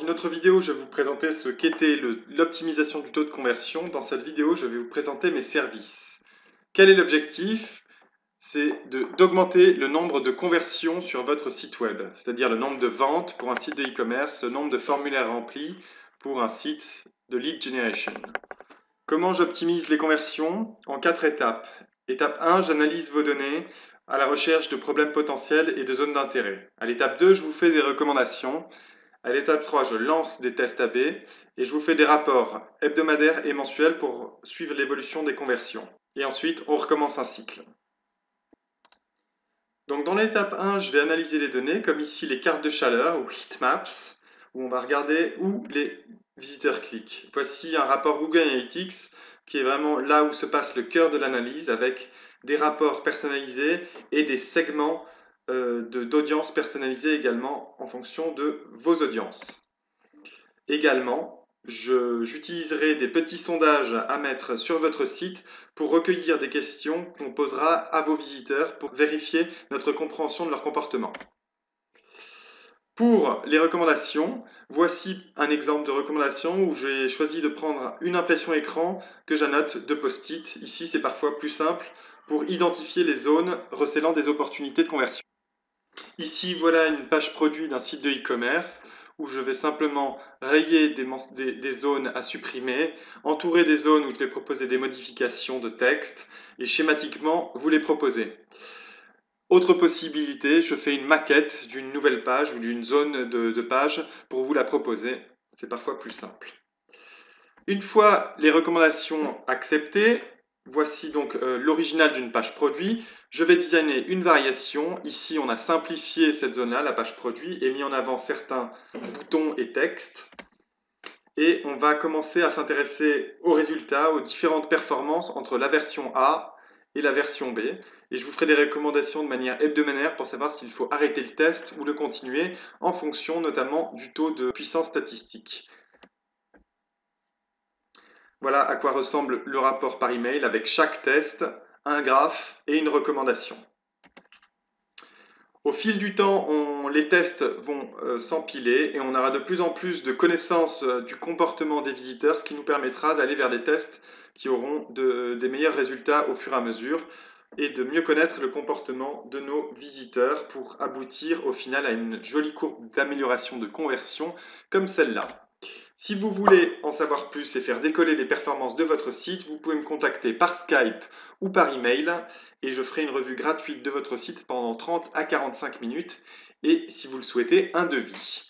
une autre vidéo, je vais vous présenter ce qu'était l'optimisation du taux de conversion. Dans cette vidéo, je vais vous présenter mes services. Quel est l'objectif? C'est d'augmenter le nombre de conversions sur votre site web, c'est-à-dire le nombre de ventes pour un site de e-commerce, le nombre de formulaires remplis pour un site de lead generation. Comment j'optimise les conversions? En 4 étapes. Étape 1, j'analyse vos données à la recherche de problèmes potentiels et de zones d'intérêt. À l'étape 2, je vous fais des recommandations. À l'étape 3, je lance des tests AB et je vous fais des rapports hebdomadaires et mensuels pour suivre l'évolution des conversions. Et ensuite, on recommence un cycle. Donc dans l'étape 1, je vais analyser les données, comme ici les cartes de chaleur ou heatmaps, où on va regarder où les visiteurs cliquent. Voici un rapport Google Analytics qui est vraiment là où se passe le cœur de l'analyse, avec des rapports personnalisés et des segments d'audience personnalisés également en fonction de vos audiences. Également, j'utiliserai des petits sondages à mettre sur votre site pour recueillir des questions qu'on posera à vos visiteurs pour vérifier notre compréhension de leur comportement. Pour les recommandations, voici un exemple de recommandation où j'ai choisi de prendre une impression écran que j'annote de post-it. Ici, c'est parfois plus simple pour identifier les zones recélant des opportunités de conversion. Ici, voilà une page produit d'un site de e-commerce où je vais simplement rayer des zones à supprimer, entourer des zones où je vais proposer des modifications de texte et schématiquement vous les proposer. Autre possibilité, je fais une maquette d'une nouvelle page ou d'une zone de page pour vous la proposer. C'est parfois plus simple. Une fois les recommandations acceptées, voici donc l'original d'une page produit. Je vais designer une variation. Ici, on a simplifié cette zone-là, la page produit, et mis en avant certains boutons et textes. Et on va commencer à s'intéresser aux résultats, aux différentes performances entre la version A et la version B. Et je vous ferai des recommandations de manière hebdomadaire pour savoir s'il faut arrêter le test ou le continuer en fonction notamment du taux de puissance statistique. Voilà à quoi ressemble le rapport par email avec chaque test, un graphe et une recommandation. Au fil du temps, les tests vont s'empiler et on aura de plus en plus de connaissances du comportement des visiteurs, ce qui nous permettra d'aller vers des tests qui auront des meilleurs résultats au fur et à mesure et de mieux connaître le comportement de nos visiteurs pour aboutir au final à une jolie courbe d'amélioration de conversion comme celle-là. Si vous voulez en savoir plus et faire décoller les performances de votre site, vous pouvez me contacter par Skype ou par email et je ferai une revue gratuite de votre site pendant 30 à 45 minutes et si vous le souhaitez, un devis.